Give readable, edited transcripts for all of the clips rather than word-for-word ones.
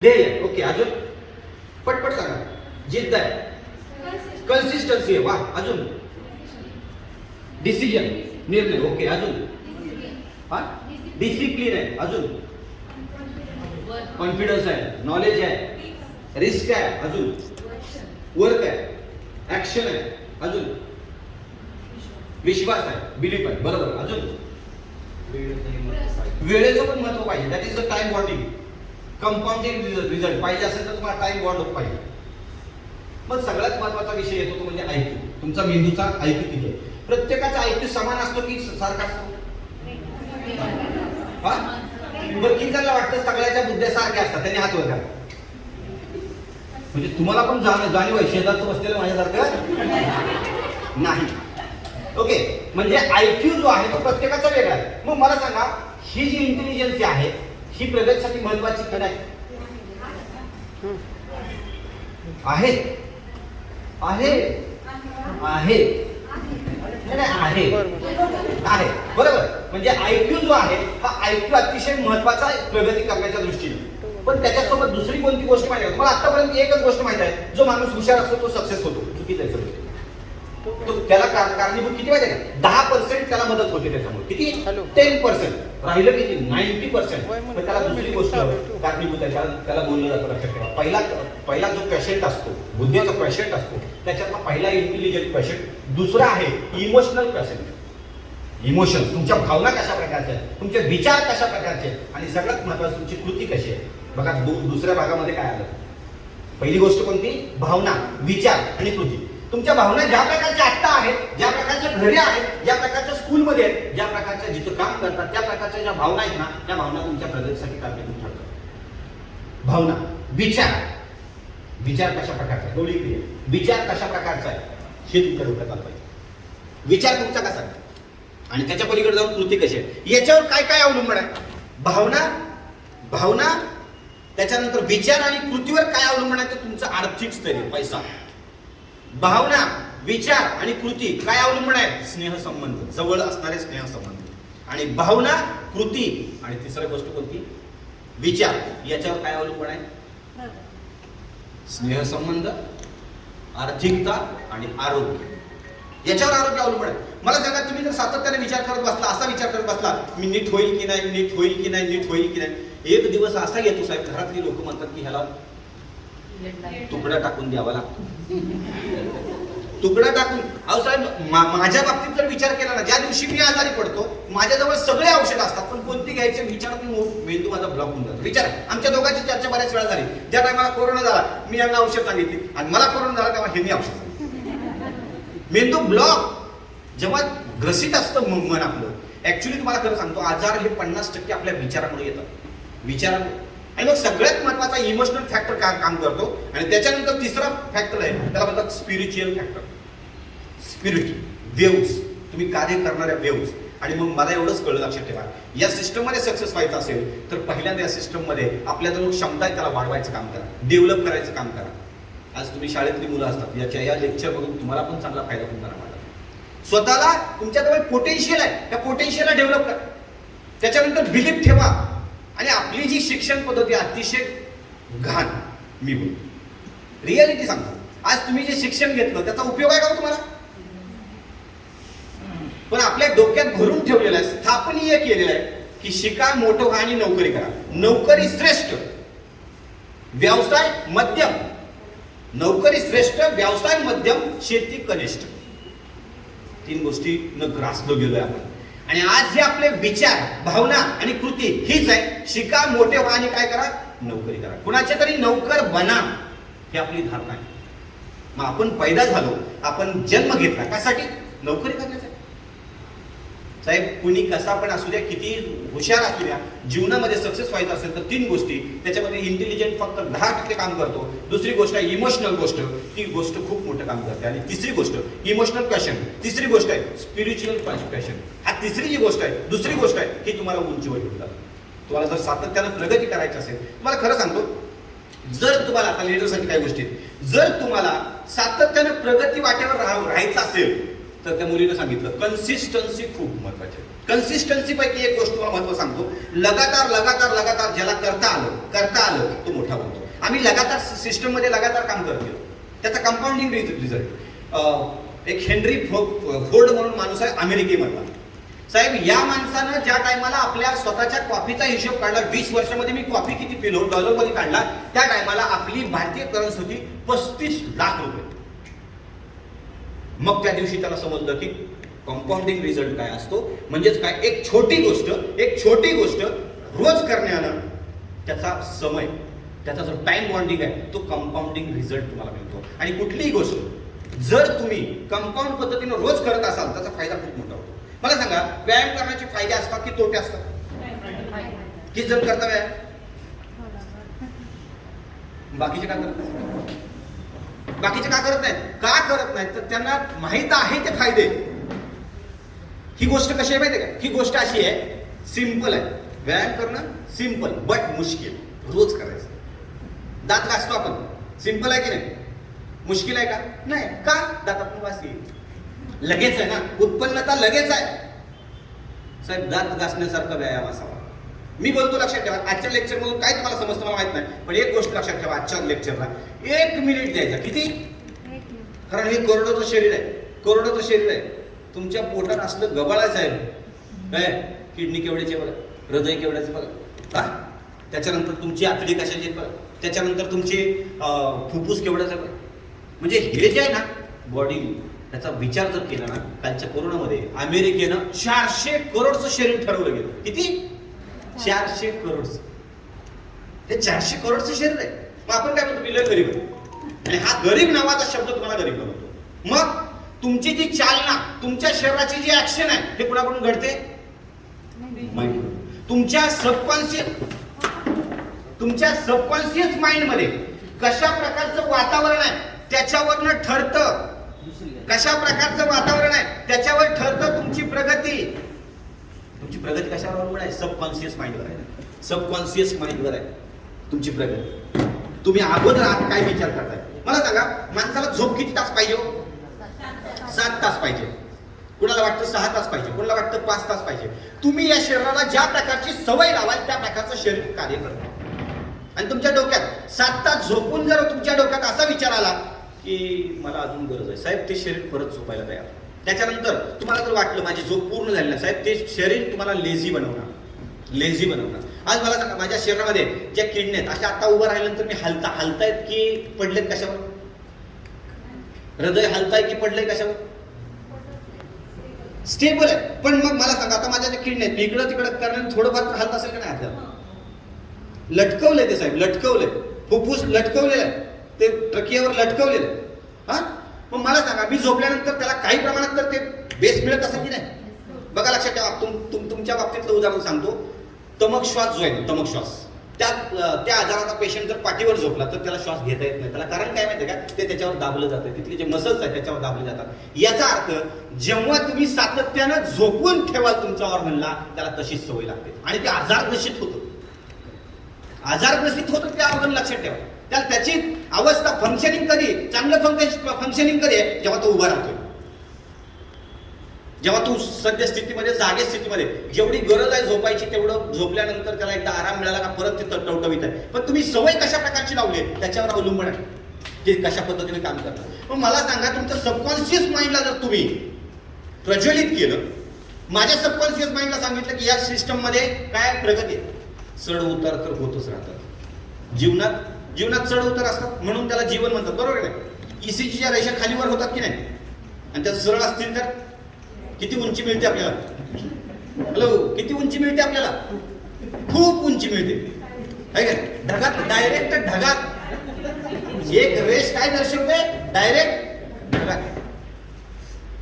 ध्येय. ओके, अजून पटपट सांगा. जिद्द आहे, कन्सिस्टन्सी आहे. वा, अजून डिसिजन, निर्णय. ओके, अजून हा डिसिप्लिन आहे. अजून कॉन्फिडन्स आहे, नॉलेज आहे, रिस्क आहे. अजून वर्क आहे, ऍक्शन आहे. अजून विश्वास आहे, बिलीफ आहे. बरोबर. अजून वेळेचं पण महत्व पाहिजे. That is the time bonding. Compounding result पाहिजे असेल तर तुम्हाला टाइम बॉन्ड पाहिजे. मग सगळ्यात महत्वाचा विषय येतो तो म्हणजे आयक्यू. तुमचा मेंदूचा आयक्यू किती आहे? प्रत्येकाचा आयक्यू समान असतो की सारखा असतो? हा, बरं किती जणांना वाटतं सगळ्याच्या बुद्ध्या सारख्या असतात? त्यांनी हात वर करा. म्हणजे तुम्हाला पण जाणीव आहे शेजारचं बसलेलं माझ्यासारखं नाही. ओके, म्हणजे आयक्यू जो आहे तो प्रत्येकाचा वेगळा आहे. मग मला सांगा, ही जी इंटेलिजन्सी आहे ही प्रगतीसाठी महत्वाची खरं आहे? आहे आहे आहे आहे आहे. बरोबर. म्हणजे आयक्यू जो आहे हा आयक्यू अतिशय महत्वाचा आहे प्रगती करण्याच्या दृष्टीने. पण त्याच्यासोबत दुसरी कोणती गोष्ट माहिती आहे? तुम्हाला आतापर्यंत एकच गोष्ट माहिती आहे, जो माणूस हुशार असतो तो सक्सेस होतो. चुकीचं आहे सगळं. त्याला कारणीभूत किती माहिती आहे का? 10% त्याला मदत होते त्याच्यामुळे. किती? 10%. राहिलं किती? 90%. पण त्याला दुसरी गोष्ट कारणीभूत आहे, त्याला बोललं जातं. लक्षात ठेवा, पहिला जो पेशंट असतो, बुद्धीचा पेशंट असतो, त्याच्यातला पहिला इंटेलिजंट पेशंट. दुसरा आहे इमोशनल पेशंट. इमोशन, तुमच्या भावना कशा प्रकारच्या आहेत, तुमचे विचार कशा प्रकारचे आहेत, आणि सगळ्यात महत्वाचं तुमची कृती कशी आहे. बघा, दुसऱ्या भागामध्ये काय आलं? पहिली गोष्ट कोणती? भावना, विचार आणि कृती. तुमच्या भावना ज्या प्रकारच्या आत्ता आहेत, ज्या प्रकारच्या घरी आहेत, ज्या प्रकारच्या स्कूलमध्ये आहेत, ज्या प्रकारच्या जिथं काम करतात, त्या प्रकारच्या ज्या भावना आहेत ना, त्या भावना तुमच्या प्रगतीसाठी कारणीभूत ठरतात. भावना, विचार कशा प्रकारचा आहे, एवढी क्रिया. विचार कशा प्रकारचा आहे हे तुमच्या डोक्यात आलं पाहिजे. विचार तुमचा कसा आहे आणि त्याच्या पलीकडे जाऊन कृती कशी आहे, याच्यावर काय काय अवलंबून आहे? भावना, त्याच्यानंतर विचार आणि कृतीवर काय अवलंबून आहे? तर तुमचं आर्थिक स्थैर्य, पैसा. भावना, विचार आणि कृती काय अवलंबून आहे? स्नेहसंबंध, जवळ असणारे स्नेहसंबंध. आणि भावना, कृती आणि तिसरी गोष्ट कोणती? विचार. याच्यावर काय अवलंबून आहे? स्नेहसंबंध, आर्थिकता आणि आरोग्य. याच्यावर आरोग्य अवलंबून आहे. मला सांगा, तुम्ही जर सातत्याने विचार करत बसला, असा विचार करत बसला, मी नीट होईल की नाही, नीट होईल की नाही, नीट होईल की नाही, एक दिवस असा येतो साहेब, घरातली लोक म्हणतात की ह्याला तुकडा टाकून द्यावा लागतो. तुकडा टाकून. अहो साहेब, माझ्या बाबतीत जर विचार केला ना, ज्या दिवशी मी आजारी पडतो, माझ्याजवळ सगळे औषध असतात, पण कोणती घ्यायचे विचारात मेंदू माझा ब्लॉक होऊन जातो. विचार, आमच्या दोघांची चर्चा बऱ्याच वेळा झाली. ज्या टायमाला कोरोना झाला, मी यांना औषध सांगितली, आणि मला कोरोना झाला तेव्हा हे औषध सांगितलं. मेंदू ब्लॉक जेव्हा ग्रसित असतं मन आपलं. ऍक्च्युली तुम्हाला खरं सांगतो, आजार हे 50% आपल्या विचारामुळे येतात. विचारामुळे. आणि मग सगळ्यात महत्वाचा इमोशनल फॅक्टर काम करतो. आणि त्याच्यानंतर तिसरा फॅक्टर आहे, त्याला म्हणतात स्पिरिच्युअल फॅक्टर. स्पिरिट, वेव्स, तुम्ही कार्य करणाऱ्या वेव्स. आणि मग मला एवढंच कळलं, लक्षात ठेवा, या सिस्टममध्ये सक्सेस व्हायचं असेल तर पहिल्यांदा या सिस्टममध्ये आपल्याजवळ क्षमता आहे त्याला वाढवायचं काम करा, डेव्हलप करायचं काम करा. आज तुम्ही शाळेतली मुलं असतात, या लेक्चर बघून तुम्हाला पण चांगला फायदा होऊन जाणार. स्वतःला तुमच्याजवळ पोटेन्शियल आहे, त्या पोटेन्शियलला डेव्हलप करा. त्याच्यानंतर बिलीफ ठेवा. आणि आपली जी शिक्षण पद्धती अतिशय घाण, मी बोल रियालिटी सांगतो, आज तुम्ही जे शिक्षण घेतलं त्याचा उपयोग आहे का तुम्हाला? पण आपल्या डोक्यात भरून ठेवलेलं आहे, स्थापनीय केलेलं आहे की शिका, मोठं व्हा आणि नोकरी करा. नोकरी श्रेष्ठ, व्यवसाय मध्यम. नोकरी श्रेष्ठ, व्यवसाय मध्यम, शेती कनिष्ठ. 3 गोष्टी न ग्रासलो गेलोय आपण. आणि आज जे आपले विचार, भावना आणि कृती हीच आहे. शिका, मोठे व्हा आणि काय करा? नोकरी करा. कुणाचे तरी नोकर बना, ही आपली धारणा आहे. मग आपण पैदा झालो, आपण जन्म घेतला कशासाठी? नोकरी करण्यासाठी. साहेब, कुणी कसा पण असू द्या, किती हुशार असू द्या, जीवनामध्ये सक्सेस व्हायचं असेल तर 3 गोष्टी. त्याच्यामध्ये इंटेलिजंट फक्त 10% काम करतो. दुसरी गोष्ट आहे इमोशनल गोष्ट, ती गोष्ट खूप मोठं काम करते. आणि तिसरी गोष्ट इमोशनल पॅशन. तिसरी गोष्ट आहे स्पिरिच्युअल पॅशन. हा तिसरी जी गोष्ट आहे. दुसरी गोष्ट आहे की तुम्हाला उंचीवर घेऊन जातं. तुम्हाला जर सातत्यानं प्रगती करायची असेल, मला खरं सांगतो, जर तुम्हाला आता लिडरसाठी काही गोष्टी, जर तुम्हाला सातत्यानं प्रगती वाटेवर राहायचं असेल तर त्या मुलीनं सांगितलं कन्सिस्टन्सी खूप महत्वाची आहे. कन्सिस्टन्सी पैकी एक गोष्ट तुम्हाला महत्व सांगतो, लगातार लगातार लगातार ज्याला करता आलं तो मोठा बनतो. आम्ही लगातार सिस्टम मध्ये लगातार काम करत गेलो, त्याचा कंपाऊंडिंग रिझल्ट. एक हेनरी फोर्ड म्हणून माणूस आहे अमेरिकेमधला. साहेब, या माणसानं ज्या टायमाला आपल्या स्वतःच्या कॉफीचा हिशोब काढला, 20 वर्षामध्ये मी कॉफी किती पिलो डॉलरमध्ये काढला, त्या टायमाला आपली भारतीय करन्सी होती 35 लाख रुपये. मग त्या दिवशी त्याला समजलं की कंपाऊंडिंग रिझल्ट काय असतो, म्हणजेच काय, एक छोटी गोष्ट रोज करण्यानं त्याचा समय, त्याचा जो टाइम बॉन्डिंग आहे तो कंपाऊंडिंग रिझल्ट तुम्हाला मिळतो. आणि कुठलीही गोष्ट जर तुम्ही कंपाऊंड पद्धतीने रोज करत असाल त्याचा फायदा खूप मोठा होतो. मला सांगा, व्यायाम करण्याचे फायदे असतात की तोटे असतात? किती जण करता व्यायाम? बाकीचे का करत नाही? बाकीचे का करत नाहीत? का करत नाहीत तर त्यांना माहित आहे ते फायदे. ही गोष्ट कशी आहे माहिती आहे का? ही गोष्ट अशी आहे, सिंपल आहे. व्यायाम करणं सिंपल बट मुश्किल. रोज करायचं. दात घासतो आपण, सिंपल आहे की नाही? मुश्किल आहे का? नाही. का? दातात वास येईल, लगेच आहे ना, उत्पन्नता लगेच आहे. साहेब, दात घासण्यासारखा व्यायाम असावा. मी बोलतो, लक्षात ठेवा. आजच्या लेक्चर मधून काय तुम्हाला समजतं मला माहित नाही, पण एक गोष्ट लक्षात ठेवा, आजच्या लेक्चरला 1 मिनिट द्यायचा. किती? कारण हे करोडोचं शरीर आहे. तुमच्या पोटात असलं गबाळ आहे साहेब. काय? किडनी केवढ्याचे बघा, हृदय केवढ्याचे बघा, त्याच्यानंतर तुमची आतडी कशाची बघा, त्याच्यानंतर तुमची फुफ्फुस केवढ्याचं बघा. म्हणजे हे जे आहे ना बॉडी, त्याचा विचार जर केला ना, कालच्या कोरोनामध्ये अमेरिकेनं 400 करोडचं शरीर ठरवलं गेलं. किती? 400 करोडचं. हे 400 करोडचं शरीर आहे. मग आपण काय म्हणतो, मी लय गरीब आहे. आणि हा गरीब नावाचा शब्द तुम्हाला गरीब बनवतो. मग तुमची जी चालना, तुमच्या शरीराची जी ऍक्शन आहे, हे कुणाकडून घडते? माइंड. तुमच्या सबकॉन्शियस माइंड मध्ये कशा प्रकारचं वातावरण आहे त्याच्यावरनं ठरतं. कशा प्रकारचं वातावरण आहे त्याच्यावर ठरतं तुमची प्रगती. तुमची प्रगती कशावर अवलंबून आहे? सबकॉन्शियस माइंडवर आहे. सबकॉन्शियस माइंडवर आहे तुमची प्रगती. तुम्ही अगोदर आत काय विचार करताय? मला सांगा, माणसाला झोप किती तास पाहिजे? 7 तास पाहिजे. कुणाला वाटतं 6 तास पाहिजे, कुणाला वाटतं 5 तास पाहिजे. तुम्ही या शरीराला ज्या प्रकारची सवय लावाल त्या प्रकारचं शरीर कार्य करतं. आणि तुमच्या डोक्यात 7 तास झोपून जर तुमच्या डोक्यात असा विचार आला की मला अजून गरज आहे, साहेब, ते शरीर परत झोपायला तयार. त्याच्यानंतर तुम्हाला जर वाटलं माझी झोप पूर्ण झाली ना, साहेब, ते शरीर तुम्हाला लेझी बनवणार. आज मला सांगा, माझ्या शरीरामध्ये ज्या किडनी आहेत, अशा आता उभं राहिल्यानंतर मी हलतायत की पडलेत कशावर? हृदय हलताय की पडलंय कशावर? स्टेबल आहे. पण मग मला सांगा, आता माझ्या ज्या किडनी आहेत, इकडं तिकडं करण्याने थोडंफार हलत असेल का नाही? आपल्याला लटकवलंय ते साहेब, लटकवलंय. फुफ्फुस लटकवलेलं आहे, ते ट्रकियावर लटकवलेलं आहे. हा, मग मला सांगा, मी झोपल्यानंतर त्याला काही प्रमाणात तर ते बेस मिळत असेल की नाही? बघा, लक्षात ठेवा. तुमच्या बाबतीतलं उदाहरण सांगतो. तमक श्वास जो आहे ना, तमक श्वास, त्या आजाराचा पेशंट जर पाठीवर झोपला तर त्याला श्वास घेता येत नाही. त्याला कारण काय माहिती आहे का? ते त्याच्यावर दाबलं जातं. तिथले जे मसल्स आहेत त्याच्यावर दाबले जातात. याचा अर्थ, जेव्हा तुम्ही सातत्यानं झोपून ठेवाल तुमच्या ऑर्गनला, त्याला तशीच सवय लागते आणि ते आजारग्रसित होतं. ते ऑर्गन, लक्षात ठेवा. त्याला त्याची अवस्था फंक्शनिंग कधी, चांगलं फंक्शनिंग कधी आहे? जेव्हा तो उभा राहतोय. जेव्हा तू सद्य स्थितीमध्ये, जागे स्थितीमध्ये जेवढी गरज आहे झोपायची तेवढं झोपल्यानंतर त्याला एकदा आराम मिळाला का परत ते टवटवीत आहे. पण तुम्ही सवय कशा प्रकारची लावली त्याच्यावर अवलंबून आहे ते कशा पद्धतीने काम करतात. पण मला सांगा, तुमचं सबकॉन्शियस माइंडला जर तुम्ही प्रज्वलित केलं, माझ्या सबकॉन्शियस माइंडला सांगितलं की या सिस्टम मध्ये काय प्रगती आहे, चढ उतार तर होतच राहतात. जीवनात चढ उतार असतात, म्हणून त्याला जीवन म्हणतात. बरोबर आहे? ईसीजीच्या रेषा खालीवर होतात की नाही? आणि त्या सरळ असतील तर किती उंची मिळते आपल्याला? हॅलो, किती उंची मिळते आपल्याला? खूप उंची मिळते. ढगात, डायरेक्ट ढगात. एक रेष काय दर्शवते? डायरेक्ट ढगात.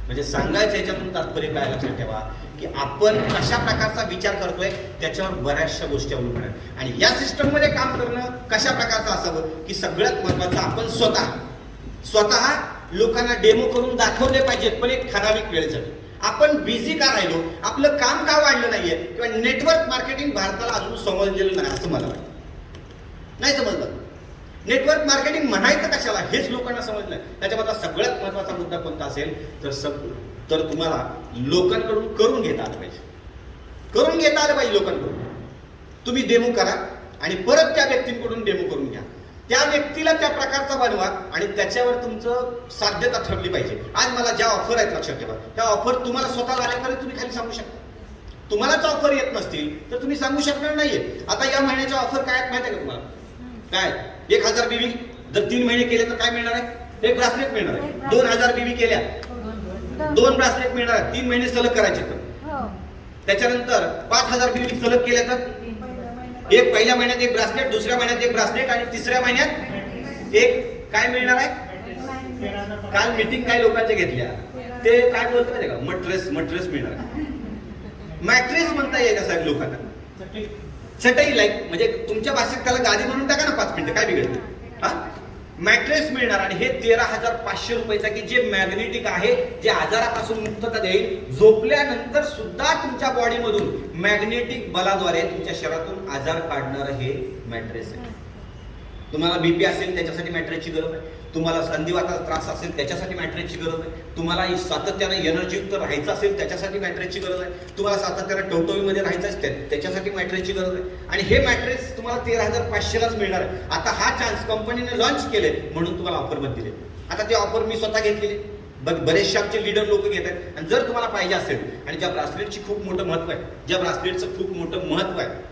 म्हणजे सांगायचं याच्यातून तात्पर्य काय, लक्षात ठेवा की आपण कशा प्रकारचा विचार करतोय त्याच्यावर बऱ्याचशा गोष्टी अवलंबून आहेत. आणि या सिस्टम मध्ये काम करणं कशा प्रकारचं असावं की सगळ्यात महत्वाचं, आपण स्वतः लोकांना डेमो करून दाखवले पाहिजेत, पण एक ठराविक वेळेसाठी. आपण बिझी का राहिलो, आपलं काम का वाढलं नाहीये, किंवा नेटवर्क मार्केटिंग भारताला अजून समजलेलं नाही असं मला वाटतं. नाही समजलं. नेटवर्क मार्केटिंग म्हणायचं कशाला हेच लोकांना समजलं. त्याच्यामधला सगळ्यात महत्वाचा मुद्दा कोणता असेल तर तर तुम्हाला लोकांकडून करून घेता आलं पाहिजे. करून घेता आलं पाहिजे लोकांकडून. तुम्ही डेमो करा आणि परत त्या व्यक्तींकडून डेमो करून घ्या. त्या व्यक्तीला त्या प्रकारचा बनवा आणि त्याच्यावर तुमचं साध्यता ठरली पाहिजे. आज मला ज्या ऑफर आहेत लक्षात ठेवा, त्या ऑफर तुम्हाला स्वतःला आल्या खरं तुम्ही खाली सांगू शकता. तुम्हालाच ऑफर येत नसतील तर तुम्ही सांगू शकणार नाहीये. आता या महिन्याच्या ऑफर काय आहेत माहिती आहे का तुम्हाला? काय 1000 बीबी जर 3 महिने केले तर काय मिळणार आहे? एक ब्रासलेट मिळणार आहे. 2000 बीबी केल्या 2 ब्रासलेट मिळणार आहे. 3 महिने सलग करायचे तर. त्याच्यानंतर 5000 बीबी सलग केल्या तर एक पहिल्या महिन्यात एक ब्रासलेट, दुसऱ्या महिन्यात एक ब्रासलेट आणि तिसऱ्या महिन्यात एक काय मिळणार आहे? काल मीटिंग काही लोकांच्या घेतल्या ते काय बोलत माहिती का? मट्रेस मिळणार आहे. मॅट्रेस म्हणता येईल का साहेब लोकांना? चटई लाईक म्हणजे तुमच्या भाषेत त्याला गादी म्हणून टाका ना 5 मिनिटं, काय बिघडलं? हा मॅट्रेस मिळणार आणि हे 13,500 रुपयाचा की जे मॅग्नेटिक आहे, जे आजारापासून मुक्तता देईल. झोपल्यानंतर सुद्धा तुमच्या बॉडीमधून मॅग्नेटिक बलाद्वारे तुमच्या शरीरातून आजार काढणारं हे मॅट्रेस आहे. तुम्हाला बीपी असेल त्याच्यासाठी मॅट्रेसची गरज आहे. तुम्हाला संधिवाताचा त्रास असेल त्याच्यासाठी मॅट्रेसची गरज आहे. तुम्हाला सातत्याने एनर्जीयुक्त राहायचं असेल त्याच्यासाठी मॅट्रेसची गरज आहे. तुम्हाला सातत्याने टवटवीमध्ये राहायचं असेल त्याच्यासाठी मॅट्रेसची गरज आहे. आणि हे मॅट्रेस तुम्हाला 13,500लाच मिळणार आहे. आता हा चान्स कंपनीने लॉन्च केले म्हणून तुम्हाला ऑफर मध्ये दिले. आता ते ऑफर मी स्वतः घेतलेली. बरेचसे आमचे लीडर लोक घेत आहेत. आणि जर तुम्हाला पाहिजे असेल आणि ज्या ब्रासलेटची खूप मोठं महत्व आहे, ज्या ब्रासलेटचं खूप मोठं महत्व आहे